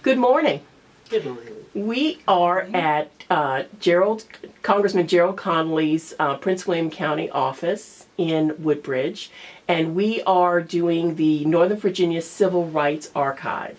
Good morning. Good morning. We are at Congressman Gerald Connolly's Prince William County office in Woodbridge, and we are doing the Northern Virginia Civil Rights Archive.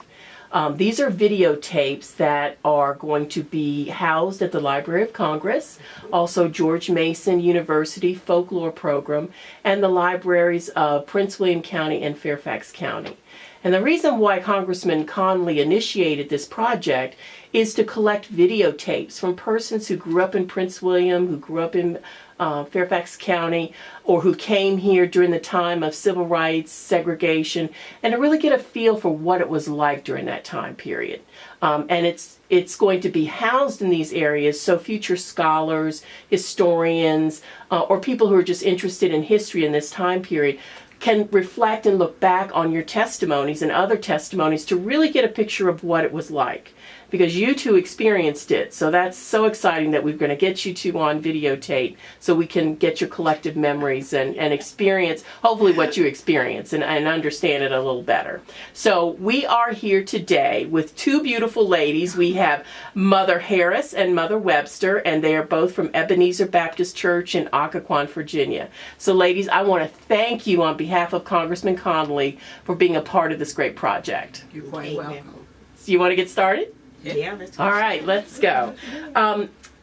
These are videotapes that are going to be housed at the Library of Congress, also George Mason University Folklore Program, and the libraries of Prince William County and Fairfax County. And the reason why Congressman Connolly initiated this project is to collect videotapes from persons who grew up in Prince William, who grew up in Fairfax County, or who came here during the time of civil rights, segregation, and to really get a feel for what it was like during that time period. And it's going to be housed in these areas so future scholars, historians, or people who are just interested in history in this time period can reflect and look back on your testimonies and other testimonies to really get a picture of what it was like. Because you two experienced it. So that's so exciting that we're going to get you two on videotape so we can get your collective memories and experience, hopefully, what you experience and understand it a little better. So we are here today with two beautiful ladies. We have Mother Harris and Mother Webster, and they are both from Ebenezer Baptist Church in Occoquan, Virginia. So ladies, I want to thank you on behalf of Congressman Connolly for being a part of this great project. You're quite welcome. So you want to get started? Yeah, let's go. All right, let's go.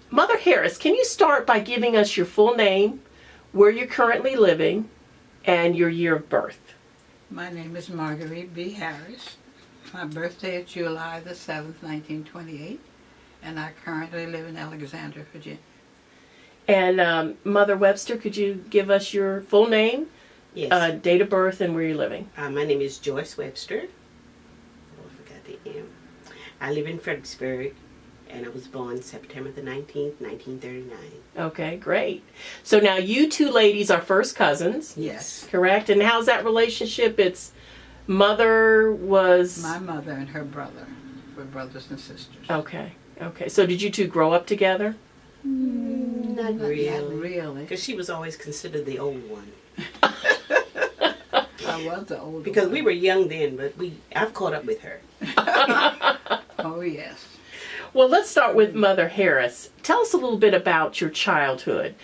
Mother Harris, can you start by giving us your full name, where you're currently living, and your year of birth? My name is Marguerite B. Harris. My birthday is July the 7th, 1928, and I currently live in Alexandria, Virginia. And Mother Webster, could you give us your full name, Yes. date of birth, and where you're living? My name is Joyce Webster. Oh, I forgot the M. I live in Fredericksburg, and I was born September the 19th, 1939. Okay, great. So now you two ladies are first cousins. Yes. Correct? And how's that relationship? It's mother was... My mother and her brother were brothers and sisters. Okay, okay. So did you two grow up together? Not really. Not really. Because she was always considered the old one. I was the older Because one. we were young then, but I've caught up with her. Oh, yes. Well, let's start with Mother Harris. Tell us a little bit about your childhood,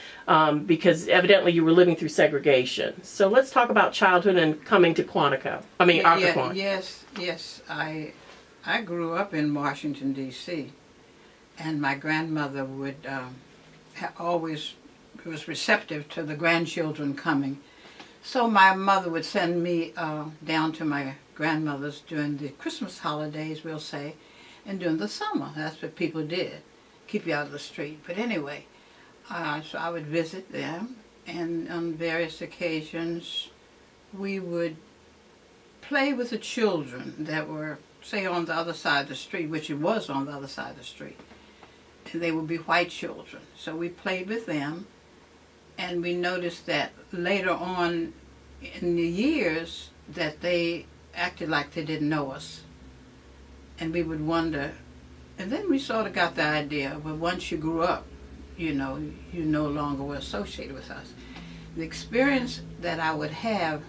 because evidently you were living through segregation. So let's talk about childhood and coming to Quantico. Occoquan. Yes. I grew up in Washington, D.C., and my grandmother would always was receptive to the grandchildren coming. So my mother would send me down to my grandmother's during the Christmas holidays, we'll say, and during the summer. That's what people did, keep you out of the street. But anyway, so I would visit them, and on various occasions we would play with the children that were, say, on the other side of the street, which it was on the other side of the street. And they would be white children. So we played with them, and we noticed that later on in the years that they acted like they didn't know us. And we would wonder, and then we sort of got the idea, well, once you grew up, you no longer were associated with us. The experience that I would have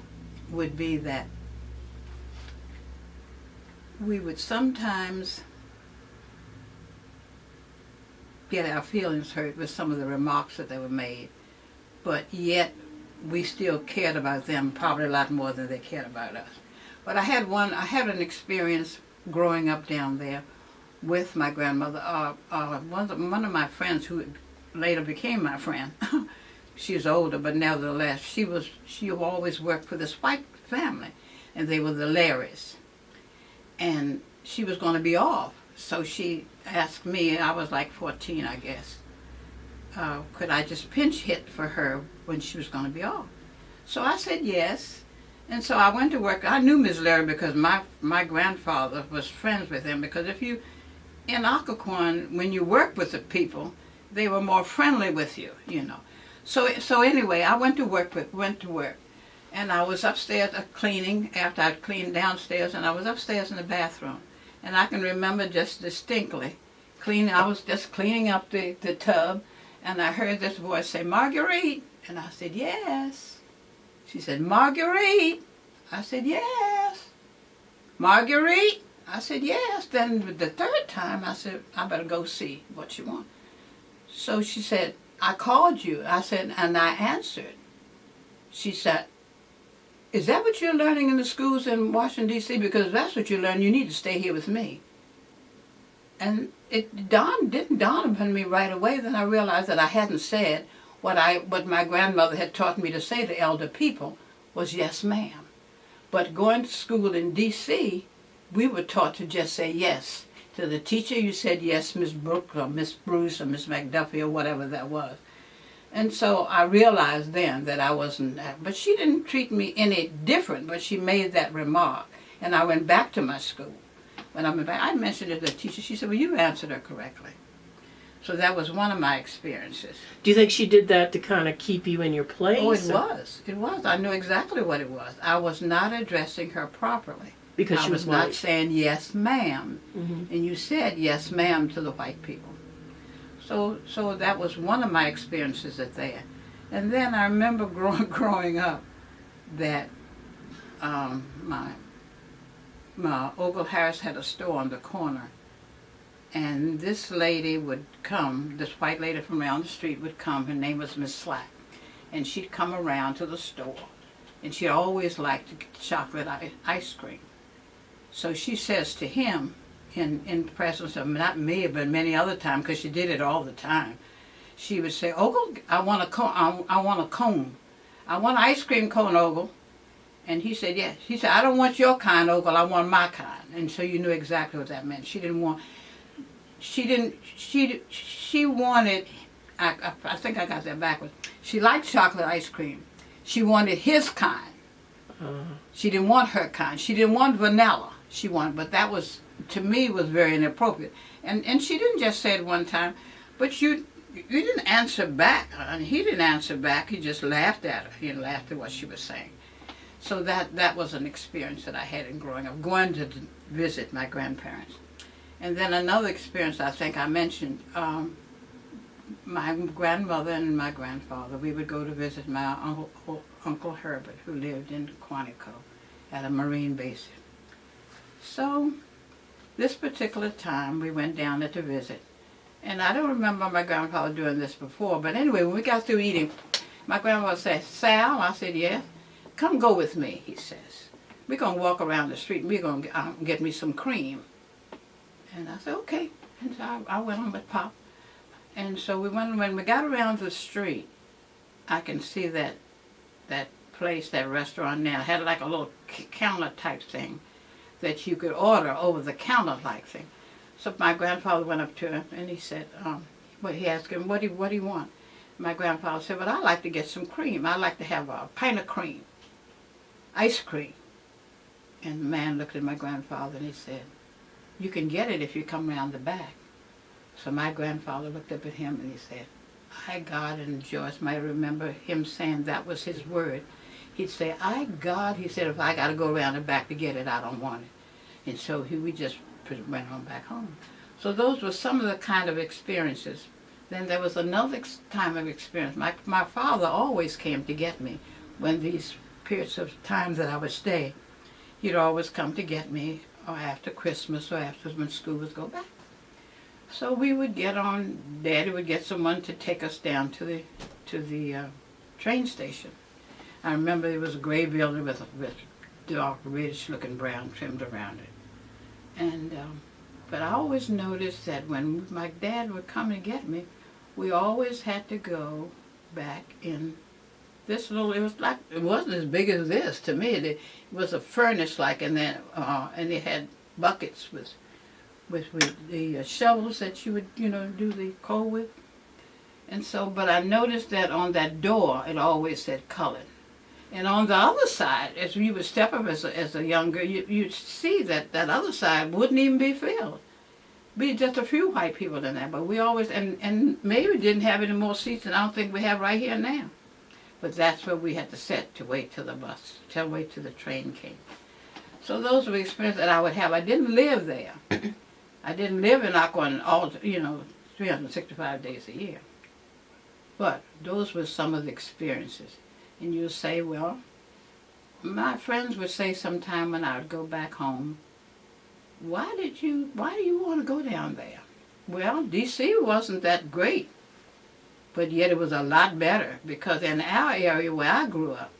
would be that we would sometimes get our feelings hurt with some of the remarks that they were made, but yet we still cared about them probably a lot more than they cared about us. But I had an experience growing up down there with my grandmother. One of my friends who later became my friend, she's older, but nevertheless, she always worked for this white family, and they were the Larrys. And she was going to be off, so she asked me, I was like 14, I guess, could I just pinch hit for her when she was going to be off? So I said yes. And so I went to work. I knew Ms. Larry because my grandfather was friends with him, because in Occoquan, when you work with the people, they were more friendly with you, So anyway, I went to work. And I was upstairs cleaning after I'd cleaned downstairs, and I was upstairs in the bathroom. And I can remember just distinctly I was just cleaning up the tub, and I heard this voice say, "Marguerite." And I said, "Yes." She said, "Marguerite." I said, "Yes." "Marguerite." I said, yes. Then the third time, I said, I better go see what you want. So she said, I called you. I said, and I answered. She said, is that what you're learning in the schools in Washington, D.C.? Because if that's what you learn, you need to stay here with me. And it didn't dawn upon me right away. Then I realized that I hadn't said what my grandmother had taught me to say to elder people was yes, ma'am. But going to school in D.C., we were taught to just say yes. To the teacher, you said yes, Miss Brooke or Miss Bruce or Miss McDuffie or whatever that was. And so I realized then that I wasn't that. But she didn't treat me any different, but she made that remark. And I went back to my school. When I went back, I mentioned it to the teacher. She said, well, you answered her correctly. So that was one of my experiences. Do you think she did that to kind of keep you in your place? Oh, it was. It was. I knew exactly what it was. I was not addressing her properly. Because I she was not white. saying yes, ma'am. Mm-hmm. And you said yes, ma'am to the white people. So that was one of my experiences at there. And then I remember growing up that my Uncle Harris had a store on the corner. And this lady would come, this white lady from around the street would come. Her name was Miss Slack. And she'd come around to the store. And she always liked chocolate ice cream. So she says to him, in presence of not me, but many other times, because she did it all the time, she would say, Ogle, I want a cone. I want a cone. I want an ice cream cone, Ogle. And he said, yes. He said, I don't want your kind, Ogle. I want my kind. And so you knew exactly what that meant. She wanted, I think I got that backwards. She liked chocolate ice cream. She wanted his kind. She didn't want her kind. She didn't want vanilla. She wanted, but that was, to me, was very inappropriate. And she didn't just say it one time, but you didn't answer back. And he didn't answer back. He just laughed at her. He laughed at what she was saying. So that was an experience that I had in growing up, going to visit my grandparents. And then another experience I think I mentioned, my grandmother and my grandfather, we would go to visit my Uncle Herbert, who lived in Quantico at a Marine base. So this particular time we went down there to visit. And I don't remember my grandfather doing this before, but anyway, when we got through eating, my grandfather said, Sal, I said, yes, come go with me, he says. We're going to walk around the street and we're going to get me some cream. And I said, okay. And so I went on with Pop. And so when we got around the street, I can see that place, that restaurant now, had like a little counter type thing that you could order over the counter like thing. So my grandfather went up to him and he said, he asked him, what do you want? My grandfather said, well, I'd like to get some cream. I'd like to have a pint of cream, ice cream. And the man looked at my grandfather and he said, you can get it if you come around the back. So my grandfather looked up at him and he said, I, God, and Joyce might remember him saying that was his word. He'd say, I, God, he said, if I got to go around the back to get it, I don't want it. And so we just went on back home. So those were some of the kind of experiences. Then there was another time of experience. My father always came to get me when these periods of time that I would stay. He'd always come to get me, or after Christmas, or after when school would go back. So we would get on, Daddy would get someone to take us down to the train station. I remember it was a gray building with dark, reddish-looking brown trimmed around it. And but I always noticed that when my dad would come and get me, we always had to go back in this little, it wasn't as big as this to me. It was a furnace like, and then and it had buckets with the shovels that you would, do the coal with. And so, but I noticed that on that door, it always said colored. And on the other side, as you would step up as a young girl, you'd see that other side wouldn't even be filled. Be just a few white people in there, but we always, and maybe didn't have any more seats than I don't think we have right here now. But that's where we had to sit to wait till the bus, to wait till the train came. So those were the experiences that I would have. I didn't live there. I didn't live in Aqua all, 365 days a year. But those were some of the experiences. And you'll say, well, my friends would say sometime when I would go back home, why do you want to go down there? Well, D.C. wasn't that great, but yet it was a lot better, because in our area where I grew up,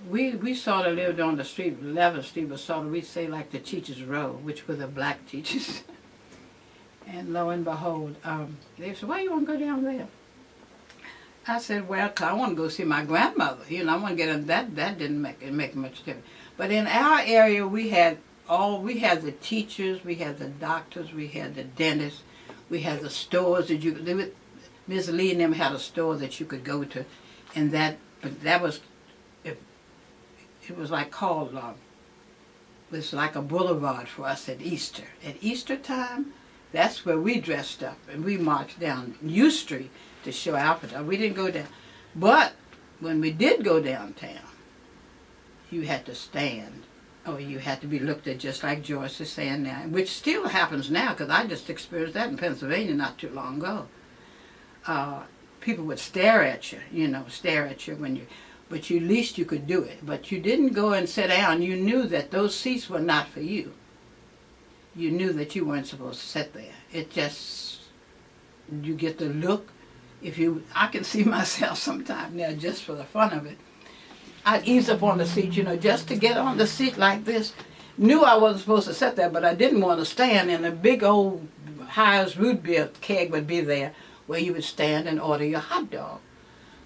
we sort of lived on the street, 11th Street was sort of, we say like the Teachers Row, which were the black teachers. And lo and behold, they said, why you want to go down there? I said, well, 'cause I want to go see my grandmother. You know, I want to get in that. That didn't make much difference. But in our area, we had the teachers, we had the doctors, we had the dentists, we had the stores that Ms. Lee and them had a store that you could go to, and that was, it was like called, it was like a boulevard for us at Easter. At Easter time, that's where we dressed up, and we marched down U Street to show our. We didn't go down. But when we did go downtown, you had to stand, or you had to be looked at just like Joyce is saying now, which still happens now, because I just experienced that in Pennsylvania not too long ago. People would stare at you, but at least you could do it. But you didn't go and sit down. You knew that those seats were not for you. You knew that you weren't supposed to sit there. It just, you get the look. I can see myself sometimes now, just for the fun of it. I'd ease up on the seat, just to get on the seat like this. Knew I wasn't supposed to sit there, but I didn't want to stand, and a big old Hires root beer keg would be there where you would stand and order your hot dog.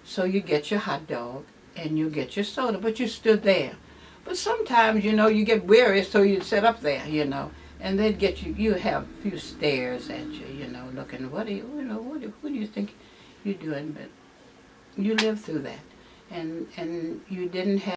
So you get your hot dog and you get your soda, but you stood there. But sometimes, you get weary, so you'd sit up there, and they'd get you have a few stares at you, looking, who do you think you're doing? But you lived through that. And you didn't have